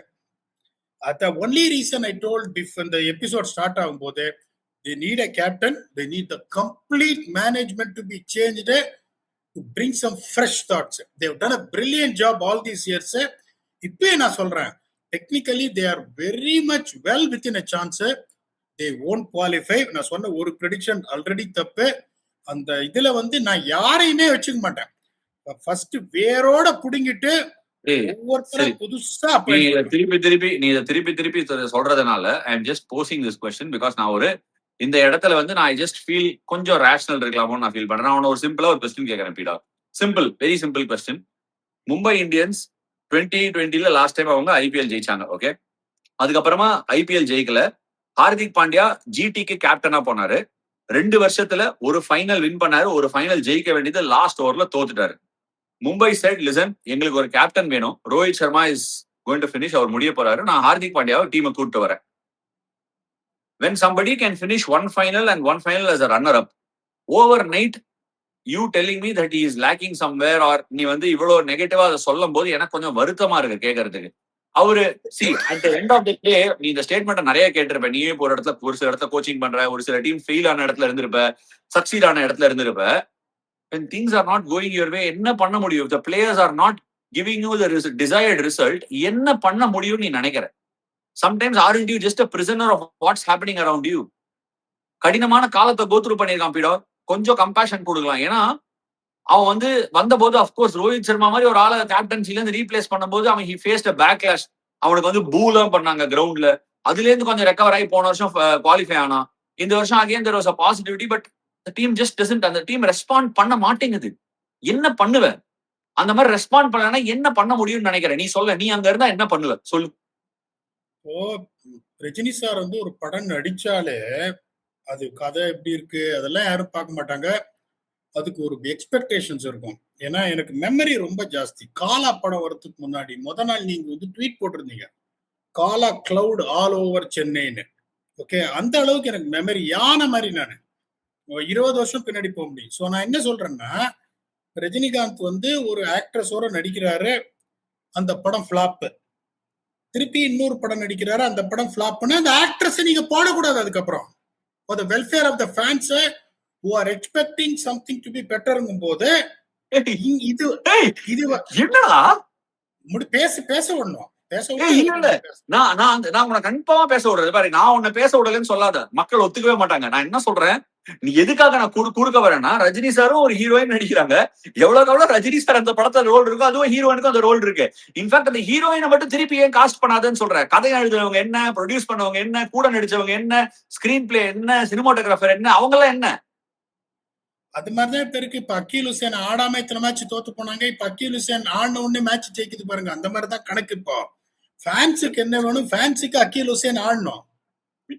அத ஒன்லி ரீசன் ஐ டோல்ட் இந்த எபிசோட் ஸ்டார்ட் ஆகும் போது, they need a captain, they need the complete management to be changed to bring some fresh thoughts. They've done a brilliant job all these years. இப்பவே நான் சொல்றேன், technically they are very much well within a chance. They won't qualify. நான் சொன்ன ஒரு prediction ஆல்ரெடி தப்பு. அந்த இதுல வந்து நான் யாரையுமே வச்சுக்க மாட்டேன். ஃபர்ஸ்ட் வேரோட புடுங்கிட்டு ஒவ்வொருத்தரும் புதுசா
திருப்பி சொல்றதுனால I am just posing this question because நான் ஒரு இந்த இடத்துல வந்து நான் ஜஸ்ட் ஃபீல் கொஞ்சம் ரேஷனல் இருக்கலாமோ நான் ஃபீல் பண்றேன். நான் ஒரு சிம்பிளா ஒரு கொஸ்டின் கேட்கறேன் பீடா. Simple, very simple question. Mumbai Indians 2020ல லாஸ்ட் டைம் அவங்க IPL ஜெயிச்சாங்க. ஓகே, அதுக்கப்புறமா IPL ஜெயிக்கல. ஹார்திக் பாண்டியா GTக்கு கேப்டனா போனாரு. 2 வருஷத்துல ஒரு ஃபைனல் வின் பண்ணாரு, ஒரு ஃபைனல் ஜெயிக்க வேண்டியது லாஸ்ட் ஓவர்ல தோத்துட்டாரு. மும்பை சைட் லிசன், எங்களுக்கு ஒரு கேப்டன் வேணும். Rohit Sharma is going to finish, அவர் முடிய போறாரு. நான் ஹார்திக் பாண்டியாவை டீமை கூப்பிட்டு வரேன். When somebody can finish one final and one final as a runner-up, overnight, you telling me that he is lacking somewhere or நீ வந்து இவ்வளவு நெகட்டிவா அதை சொல்லும் போது எனக்கு கொஞ்சம் வருத்தமா இருக்கு கேட்கறதுக்கு. அவரு at the end of the day நீ இந்த ஸ்டேட்மெண்ட் நிறைய கேட்டிருப்ப. நீயே ஒரு இடத்துல ஒரு சில இடத்துல கோச்சிங் பண்ற, ஒரு சில டீம் ஃபெயில் ஆன இடத்துல இருந்திருப்ப, சக்சீட் ஆன இடத்துல இருந்திருப்ப. when things are not going your way என்ன பண்ண முடியும்? the players are not giving you the desired result, என்ன பண்ண முடியும் நீ நினைக்கிற? sometimes aren't you just a prisoner of what's happening around you? கடினமான காலத்தை கோத்ரூ பண்ணிருக்கான் பீடோ. கொஞ்சம் கம்பேஷன் கொடுக்கலாம். ஏன்னா அவன் வந்தபோது அப்கோர்ஸ் ரோஹித் சர்மா மாதிரி ஒரு ஆளை கேப்டன்சில இருந்து ரீப்ளேஸ் பண்ணும்போது அவன் ஹி ஃபேஸ்ட் பேக்லாஷ். அவனுக்கு பூலாம் பண்ணாங்க கிரவுண்ட்ல. அதுல இருந்து கொஞ்சம் ரெக்கவர் ஆகி போன வருஷம் குவாலிஃபை ஆனா. இந்த வருஷம் again there was a positivity. But team just doesn't. அந்த டீம் ரெஸ்பாண்ட் பண்ண மாட்டேங்குது. என்ன பண்ணுவ? அந்த மாதிரி ரெஸ்பாண்ட் பண்ணலன்னா என்ன பண்ண முடியும்னு நினைக்கிறேன்? நீ சொல்ல, நீ அங்க இருந்தா என்ன பண்ணுவ சொல்லு.
ரஜினி சார் ஒரு படம் நடிச்சாலே அது கதை எப்படி இருக்கு அதெல்லாம் யாரும் பார்க்க மாட்டாங்க. அதுக்கு ஒரு எக்ஸ்பெக்டேஷன்ஸ் இருக்கும். ஏன்னா எனக்கு மெமரி ரொம்ப ஜாஸ்தி. காலா படம் வரதுக்கு முன்னாடி முத நாள் நீங்க ட்வீட் போட்டிருந்தீங்க, காலா கிளவுட் ஆல் ஓவர் சென்னைன்னு. ஓகே, அந்த அளவுக்கு எனக்கு மெமரி யானை மாதிரி. நான் 20 வருஷம் பின்னாடி போக முடியும். ஸோ நான் என்ன சொல்றேன்னா, ரஜினிகாந்த் ஒரு ஆக்ட்ரஸோட நடிக்கிறாரு, அந்த படம் ஃபிளாப். திருப்பி இன்னொரு படம் நடிக்கிறாரு, அந்த படம் ஃபிளாப்னா அந்த ஆக்ட்ரஸ் நீங்க போடக்கூடாது. அதுக்கப்புறம் for the welfare of the fans who are expecting something to be better போது இது
என்னடா
பேச விடணும்.
நான் உன்னை கன்ஃபார்மா பேச விடுறது பாரு. நான் உன்னை பேச விடலன்னு சொல்லாத, மக்கள் ஒத்துக்கவே மாட்டாங்க. நான் என்ன சொல்றேன், நீ எதுக்காக நான் குறுக்க வரேன்னா, ரஜினி சாரும் ஒரு ஹீரோயின் நடிக்கிறாங்க. எவ்வளவு ரஜினி சார் அந்த படத்துல ரோல் இருக்கும், அதுவும் ஹீரோயினுக்கும் அந்த ரோல் இருக்கு. இன்ஃபேக்ட் அந்த ஹீரோயினை மட்டும் திருப்பி ஏன் காஸ்ட் பண்ணாதுன்னு சொல்றேன். கதை எழுதுறவங்க என்ன, ப்ரொடியூஸ் பண்ணவங்க என்ன, கூட நடிச்சவங்க என்ன, ஸ்கிரீன் பிளே என்ன, சினிமாட்டோகிராஃபர் என்ன, அவங்க எல்லாம் என்ன.
அது மாதிரிதான் இப்ப இருக்கு. இப்ப அக்கீல் ஹுசேன் ஆடாம இத்தனை மேட்ச் தோத்து போனாங்க. இப்ப அக்கீல் ஹுசேன் ஆடின உடனே மேட்ச் ஜெயிக்குது பாருங்க. அந்த மாதிரிதான் கணக்கு. இப்போ ஃபேன்ஸுக்கு என்ன வேணும்? ஃபேன்ஸுக்கு அக்கீல் ஹுசேன் ஆடணும்.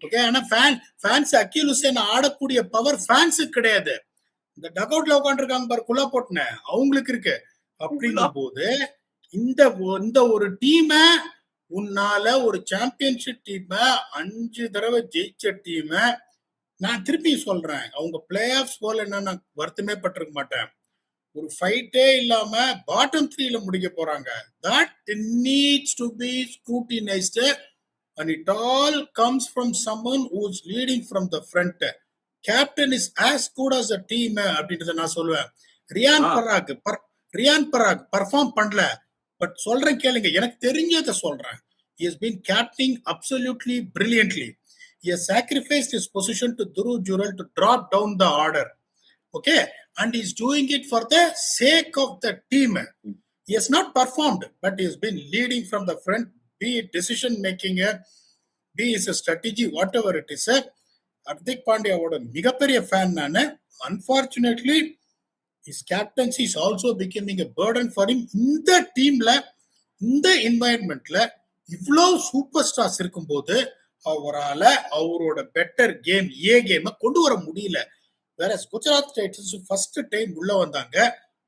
ஓகே, ஆனா ஃபேன்ஸ் அக்கீல் ஹுசேன் ஆடக்கூடிய பவர் ஃபேன்ஸுக்கு கிடையாது. இந்த டக் அவுட்ல உட்காந்துருக்காங்க பாரு, குலா போட்டுன, அவங்களுக்கு இருக்கு. அப்படிங்கும் போது இந்த ஒரு டீம உன்னால ஒரு சாம்பியன்ஷிப் டீம 5 தடவை ஜெயிச்ச டீம நான் திருப்பி சொல்றேன், அவங்க பிளே ஆஃப்ஸ் போல நான் வருத்தமே பட்டிருக்க மாட்டேன். ஒரு ஃபைட்டே இல்லாம பாட்டம் 3ல முடிக்க போறாங்க. That needs to be scrutinised and it all comes from someone who is leading from the front. Captain is as good as a team அப்படின்றத நான் சொல்லுவேன். ரியான் பராக் பர்ஃபார்ம் பண்ணல, பட் சொல்றேன் கேளுங்க, எனக்கு தெரிஞ்சதை சொல்றேன். He has been captaining absolutely brilliantly. He has sacrificed his position to Dhruv Jural to drop down the order. Okay, and he's doing it for the sake of the team. He has not performed, but he has been leading from the front, be it decision making, be it a strategy, whatever it is. Hardik Pandya ஓட மிகப்பெரிய ஃபேன் நானு. Unfortunately, his captaincy is also becoming a burden for him. இந்த டீம்ல, இந்த என்வாயன்மெண்ட்ல இவ்வளவு சூப்பர் ஸ்டார்ஸ் இருக்கும்போது அவரால அவரோட பெட்டர் கேம் கேமை கொண்டு வர முடியல. வேற குஜராத் டைட்டன்ஸ் ஃபர்ஸ்ட் டைம் உள்ள வந்தாங்க,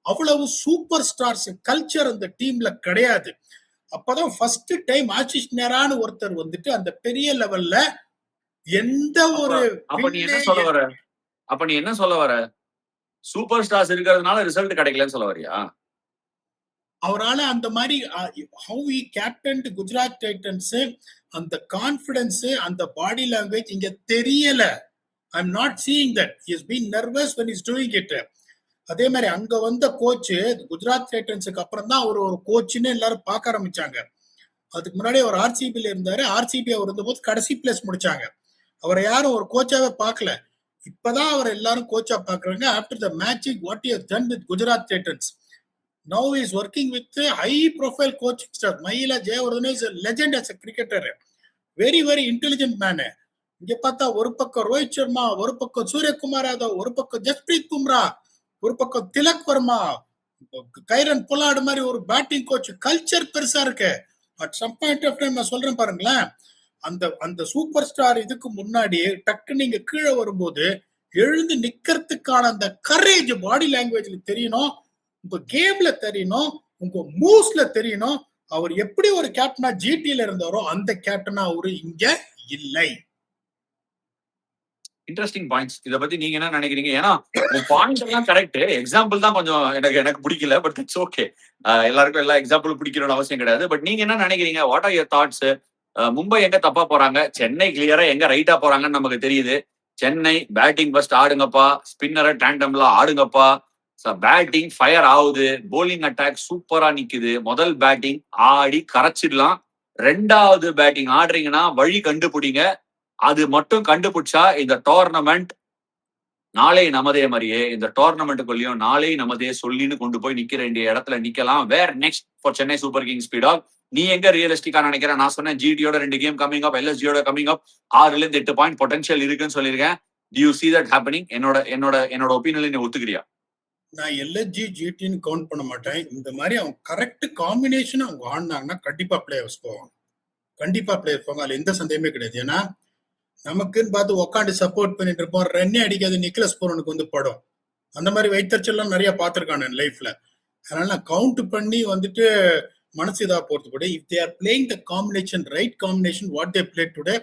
அவ்வளவு சூப்பர் ஸ்டார்ஸ் கல்ச்சர் அந்த டீம்ல கிடையாது. அப்பதான் ஃபர்ஸ்ட் டைம் ஆஷிஷ் நேரான்னு ஒருத்தர் அந்த பெரிய லெவல்ல எந்த ஒரு
நீ என்ன சொல்ல வர சூப்பர் ஸ்டார்ஸ் இருக்கிறதுனால ரிசல்ட் கிடைக்கலன்னு சொல்ல வரியா?
அவரால அந்த மாதிரி how he captained Gujarat Titans, அந்த கான்ஃபிடன்ஸ், அந்த பாடி லாங்குவேஜ் இங்க தெரியல. I'm not seeing that. He has been nervous when he's doing it. அதே மாதிரி அங்க வந்த கோச் குஜராத் டைட்டன்ஸுக்கு அப்புறம் தான் அவர் ஒரு கோச்சுன்னு எல்லாரும் பார்க்க ஆரம்பிச்சாங்க. அதுக்கு முன்னாடி அவர் ஆர்சிபில இருந்தாரு. ஆர்சிபி அவர் இருந்தபோது கடைசி பிளேஸ் முடிச்சாங்க. அவரை யாரும் ஒரு கோச்சாவே பார்க்கல. இப்பதான் அவர் எல்லாரும் கோச்சா பாக்குறாங்க. After the matching what he has done with Gujarat Titans. Now he is working with high profile coaching staff. Mahila Jayawardene is a legend as a cricketer. Very very intelligent man. இங்க பார்த்தா ஒரு பக்கம் ரோஹித் சர்மா, ஒரு பக்கம் சூரியகுமார் யாதவ், ஒரு பக்கம் ஜஸ்பிரீத் பும்ரா, ஒரு பக்கம் திலக் வர்மா, கைரன் பொலாடு மாதிரி ஒரு பேட்டிங் கோச். கல்ச்சர் பெருசா இருக்கு. At some point of time நான் சொல்றேன் பாருங்களேன், அந்த சூப்பர் ஸ்டார் இதுக்கு முன்னாடி டக்கு நீங்க கீழே வரும்போது எழுந்து நிக்கிறதுக்கான அந்த கரேஜ் பாடி லாங்குவேஜ்ல தெரியணும், உங்க கேம்ல தெரியணும், உங்க மூவ்ஸ்ல தெரியணும். அவர் எப்படி ஒரு கேப்டனா ஜிடில இருந்தாரோ அந்த கேப்டனா அவரு இங்க இல்லை.
Interesting points. இத பத்தி நீங்க என்ன நினைக்கிறீங்க? ஏன்னா உன் பாயிண்ட் எல்லாம் கரெக்ட். எக்ஸாம்பிள் தான் கொஞ்சம் எனக்கு பிடிக்கல. But it's okay. எல்லாருக்கும் எல்லா எக்ஸாம்பிளும் பிடிக்கணும்னு அவசியம் கிடையாது. பட் நீங்க என்ன நினைக்கிறீங்க? What are your thoughts? Mumbai எங்க தப்பா போறாங்க? சென்னை கிளியரா எங்க ரைட்டா போறாங்கன்னு நமக்கு தெரியுது. சென்னை பேட்டிங் ஃபர்ஸ்ட் ஆடுங்கப்பா, ஸ்பின்னரை டேண்டம்ல ஆடுங்கப்பா. பேட்டிங் ஃபயர் ஆகுது, போலிங் அட்டாக் சூப்பரா நிக்குது. முதல் பேட்டிங் ஆடி கரைச்சிடலாம். ரெண்டாவது பேட்டிங் ஆடுறீங்கன்னா வழி கண்டுபிடிங்க. அது மட்டும் கண்டுபிடிச்சா இந்த டோர்னமெண்ட் நாளை நமதே மாதிரியே இந்த டோர்னமெண்ட்டுக்குள்ளயும் நாளை நமதே சொல்லின்னு கொண்டு போய் நிக்க வேண்டிய இடத்துல நிக்கலாம். Where next for Chennai Super Kings ஸ்பீடாக். நீ எங்க ரியலிஸ்டிக்கா நினைக்கிற? நான் சொன்னேன் ஜிடியோட 2 கேம் கமிங் அப், எல்எஸ்ஜியோட கமிங் அப், 6ல இருந்து 8 பாயிண்ட் பொட்டன்ஷியல் இருக்குன்னு சொல்லியிருக்கேன். Do you see that happening? என்னோட என்னோட என்னோட ஒப்பீனியன்ல நீ ஒத்துக்கிறியா?
நான் எல்எஸ்ஜி ஜிடின்னு கவுண்ட் பண்ண மாட்டேன். இந்த மாதிரி அவங்க கரெக்ட் காம்பினேஷன் அவங்க ஆடினாங்கன்னா கண்டிப்பா பிளேயர்ஸ் போவாங்க. கண்டிப்பா பிளேயர் போவாங்க. அதுல எந்த சந்தேகமே கிடையாது. ஏன்னா நமக்குன்னு பார்த்து உட்காந்து சப்போர்ட் பண்ணிட்டு இருப்போம். ரன்னே அடிக்காது நிக்கலஸ் போரனுக்கு வந்து படம். அந்த மாதிரி வைத்தறிச்சல்லாம் நிறைய பார்த்திருக்கான் என் லைஃப்ல. அதனால நான் கவுண்ட் பண்ணி வந்துட்டு மனசு இதா போறது கூட if they are playing the combination right combination what they play today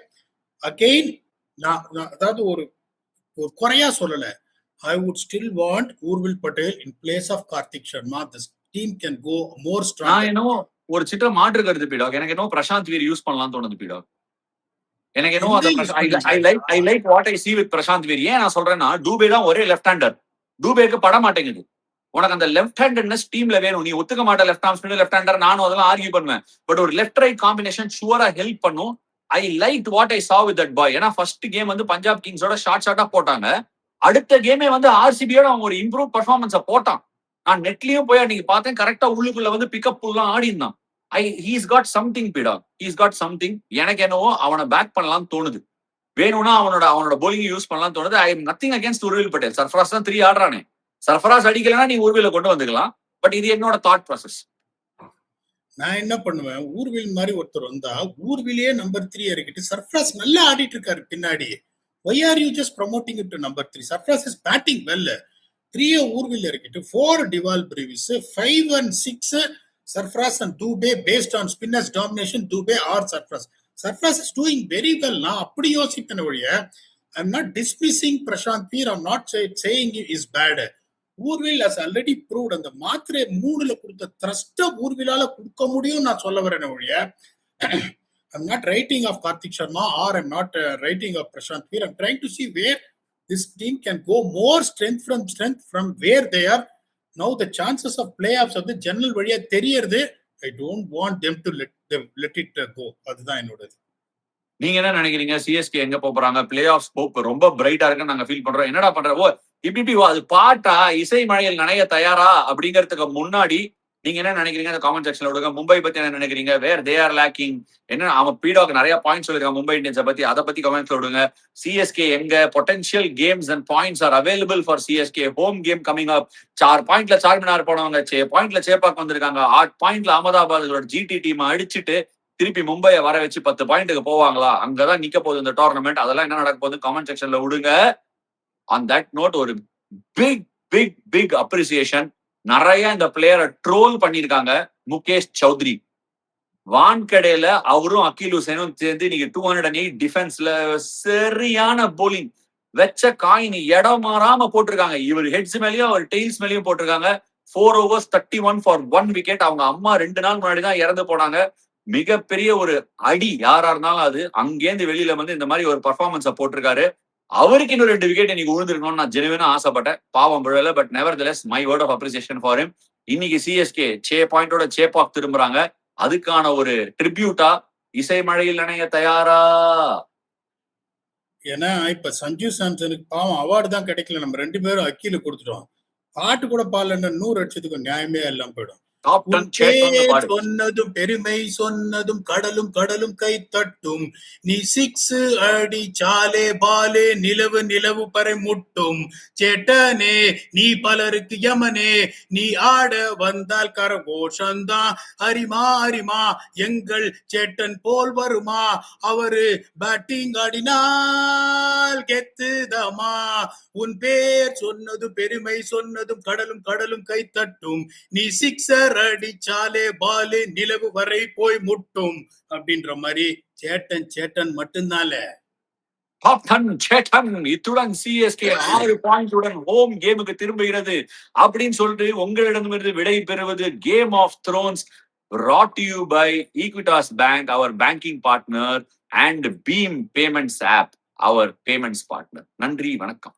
again நான் அதாவது ஒரு ஒரு குறையா சொல்லல. I would still want Urvil Patel in place of Karthik Sharma. This team can go more strong.
நான் என்னவோ ஒரு சிட்ட மாற்று கருத்து பீடாக். எனக்கு என்னவோ பிரசாந்த் வீர் யூஸ் பண்ணலாம்னு தோணுது பீடாக். எனக்கு என்னவோ I like what I see with Prashant Veer. ஏன் நான் சொல்றேன்னா டூபே தான் ஒரே லெஃப்ட் ஹேண்டர். டூபேக்கு பட மாட்டேங்குது. உனக்கு அந்த லெஃப்ட் ஹேண்டட்னஸ் டீம்ல வேணும். நீ ஒத்துக்க மாட்ட left arm spinner left hander. நானும் அதெல்லாம் ஆர்கியூ பண்ணுவேன். பட் ஒரு லெஃப்ட் ரைட் காம்பினேஷன் ஷுவரா ஹெல்ப் பண்ணும். ஐ like what I saw with that boy. ஏன்னா ஃபர்ஸ்ட் கேம் வந்து பஞ்சாப் கிங்ஸோட ஷார்ட்டா போட்டாங்க. அடுத்த கேமே வந்து ஆர்சிபியோட அவங்க ஒரு இம்ப்ரூவ் பர்ஃபார்மன்ஸ போட்டான். நான் நெட்லயும் போய் அன்னைக்கு பார்த்தேன். கரெக்டா உள்ளுக்குள்ள வந்து பிக்கப் எல்லாம் ஆடி இருந்தான். ஹீஸ் காட் சம்திங் பீடா. He's got something. எனக்கு என்னவோ அவனை பேக் பண்ணலாம்னு தோணுது. வேணும்னா அவனோட போலிங் யூஸ் பண்ணலாம்னு தோணுது. I am nothing against Urvil Patel. Sarfaraz தான் 3 ஆடுறானே. சர்ஃபராஸ் அடிக்கலன்னா நீ ஊர்வில கொண்டு வந்துக்கலாம். பட் இது என்னோட தாட் ப்ராசஸ்.
நான் என்ன பண்ணுவேன், ஊர்வில் மாதிரி ஒருத்தர் வந்தா ஊர்விலேயே நம்பர் 3 இறக்கிட்டு சர்ஃபராஸ் நல்லா ஆடிட்டு இருக்காரு பின்னாடி. Why are you just promoting it to number 3? Sarfaraz is batting well. 3 Urvil இறக்கிட்டு 4 டிவால் Brevis, 5 and 6 Sarfaraz and Dubey based on spinners domination. Dubey or Sarfaraz. Sarfaraz is doing very well. நான் அப்படி யோசிப்பேன் ஒழிய I'm not dismissing Prashant Veer. I'm not saying he is bad. Urvil has already proved அந்த மாத்திரை 3ல கொடுத்த த்ரஸ்ட ஊர்விலால கொடுக்க முடியும் நான் சொல்ல வரேன் ஒழிய I'm not writing of Karthik Sharma or I'm not writing of Prashant Veer. I'm trying to see where this team can go more strength from where they are. Now the chances of playoffs of the general valiya theriyirudhu. I don't want them to let it go. அதுதான் என்னோடது.
நீங்க என்ன நினைக்கிறீங்க? சிஎஸ்கே எங்க போறாங்க? பிளே ஆஃப் ஸ்கோப் ரொம்ப பிரைட்டா இருக்குன்னு நாங்க ஃபீல் பண்றோம். என்னடா பண்ற? ஓ இப்படி அது பாட்டா இசை மழையில் நனைய தயாரா அப்படிங்கிறதுக்கு முன்னாடி நீங்க என்ன நினைக்கிறீங்க? அந்த காமெண்ட் செக்ஷன்ல விடுங்க. மும்பை பத்தி என்ன நினைக்கிறீங்க? வேர் தே ஆர் லேக்கிங் என்ன? அவன் பீடாக் நிறைய பாயிண்ட்ஸ் சொல்லிருக்காங்க மும்பை இந்தியன்ஸை பத்தி. அதை பத்தி கமெண்ட்ஸ்ல விடுங்க. சிஎஸ்கே எங்க potential games and points are available for CSK. Home game coming அப். 4 பாயிண்ட்ல சார்மினார் போனவங்க பாயிண்ட்ல சேப்பாக் வந்திருக்காங்க. 8 பாயிண்ட்ல அகமதாபாத் ஜிடி டீம் அடிச்சுட்டு திருப்பி மும்பையை வர வச்சு 10 பாயிண்ட்டுக்கு போவாங்களா? அங்கதான் நிக்க போகுது இந்த டோர்னமெண்ட். அதெல்லாம் என்ன நடக்க போகுது கமெண்ட் செக்ஷன்ல விடுங்க. ஆன் தட் நோட் ஒரு பிக் பிக் பிக் அப்ரிசியேஷன். நிறைய இந்த பிளேயரை ட்ரோல் பண்ணிருக்காங்க. முகேஷ் சௌத்ரி வான்கடையில அவரும் அகில் ஹுசைனும் சேர்ந்து இன்னைக்கு 208 டிஃபென்ஸ்ல சரியான போலிங் வெச்ச காயின் இடம் மாறாம போட்டிருக்காங்க. இவர் ஹெட்ஸ் மேலயும் அவர் டெய்ல்ஸ் மேலயும் போட்டிருக்காங்க. 4 overs 31 for 1 wicket. அவங்க அம்மா 2 நாள் முன்னாடி தான் இறந்து போனாங்க. மிகப்பெரிய ஒரு அடி யாரா இருந்தாலும் அது. அங்கேருந்து வெளியில வந்து இந்த மாதிரி ஒரு பர்ஃபார்மன்ஸை போட்டிருக்காரு. அவருக்கு இன்னும் 2 விக்கெட் இன்னைக்கு விழுந்திருக்கணும்னு நான் ஜெனுவினா ஆசைப்பட்டேன். பாவம் விழல. But nevertheless my word of appreciation for him. இன்னைக்கு சிஎஸ்கே பாயிண்டோட சேப்பாக் திரும்புறாங்க. அதுக்கான ஒரு ட்ரிபியூட்டா இசை மழையில் நனைய தயாரா.
ஏன்னா இப்ப சஞ்சு சாம்சனுக்கு பாவம் அவார்டு தான் கிடைக்கல. நம்ம 2 பேரும் அக்கீல கொடுத்துட்டோம். பாட்டு கூட பாடலன்னா 100 அடிச்சதுக்கு நியாயமே எல்லாம் போயிடும். சொன்னதும் பெருமை சொன்னதும் கடலும் கை தட்டும். நீ 6 அடிச்சாலே பாலே நிலவு பறை முட்டும். சேட்டனே நீ பலருக்கு யமனே நீ ஆட வந்தால் கரகோஷந்தான். அரிமா எங்கள் சேட்டன் போல் வருமா? அவரு பேட்டிங் ஆடினால் கெத்துதமா. உன் பேர் சொன்னதும் பெருமை சொன்னதும் கடலும் கை தட்டும். நீ 6 அடிச்சாலே பாலு நிலவு வரை போய் முட்டும் அப்படின்ற மாதிரி சேட்டன் மட்டும்தான்ல.
டாப் 10 சேட்டன் இத்துடன் சிஎஸ்கே 6 பாயிண்ட்ஸுடன் ஹோம் கேமுக்கு திரும்புகிறது அப்படின்னு சொல்லிட்டு உங்களிடமிருந்து விடை பெறுவது Game of Thrones brought to you by Equitas Bank, our banking partner, and Beam Payments app, our payments partner. நன்றி, வணக்கம்.